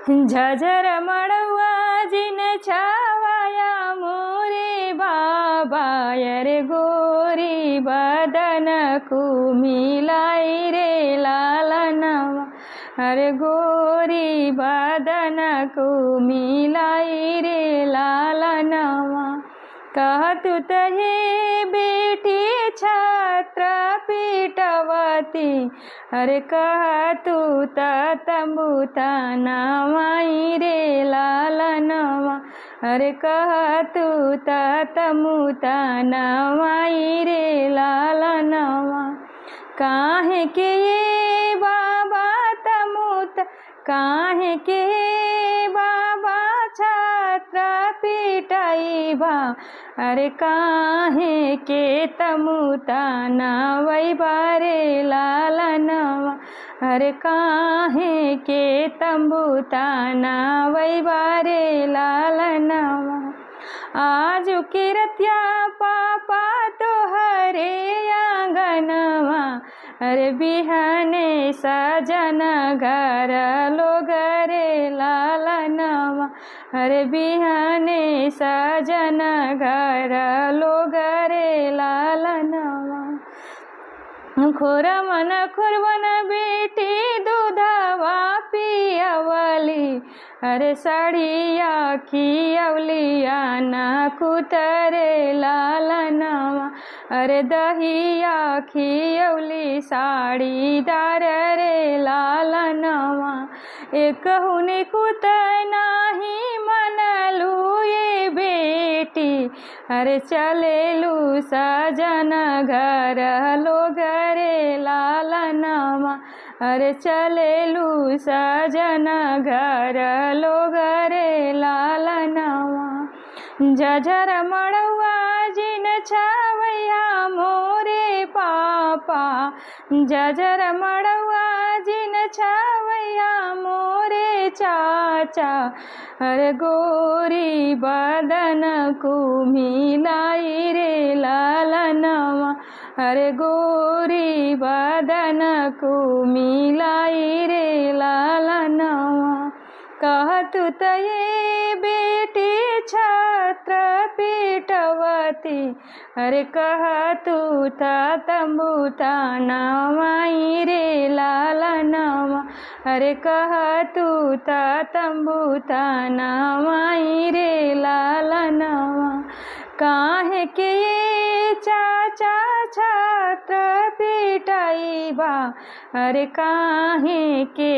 झझर मड़ुआ जिन छावाया मोरे बाबा अरे गोरी बदन को मिलाई रे लालनवा अरे गोरी बदन को मिलाई रे लालनवा कहतु तहे बेटी छात्र पीटवती अरे कहतु तंबूता नामाई रे लालनवा अरे कहतु तंबूता नामाई रे लालनवा काहे के ये बाबा तमुत काहे के बाबा छात्र पिटाई बा अरे काहे के तमुता नावई बारे लालनवा अरे काहे के तंबूता नावई बारे लालनवा आज की रतिया पापा तो हरे आंगनवा अरे बिहाने सजन घर लोग रे लालनवा अरे बिहाने सजन घर लोग रे लालनवा खोरा मन खुरवन बेटी दूधवा पियवली अरे साड़िया खियवलिया ना कुतरे लालनवा अरे दहिया खियवली साड़ीदार रे लालनवा एक हुने कुत नाही मनलू ये बेटी अरे चलेलू सजन घर लोग रे लालनवा अरे चलेलू सजन घर लोग रे लालनवा झझर मड़ुआ जिन छावैया मोरे पापा झझर मड़ुआ जिन छावैया मोरे चाचा अरे गोरी बदन को मिलाई रे लालनवा अरे गोरी बदन को मिलाई रे लालनवा कहतु तये बेटी छात्र पीटवती अरे कहतु तंबूता नामाई रे लालनवा अरे कहतु तंबूता नामाई रे लालनवा काहे के ये चाचा छात्र पिटाई बा अरे काहे के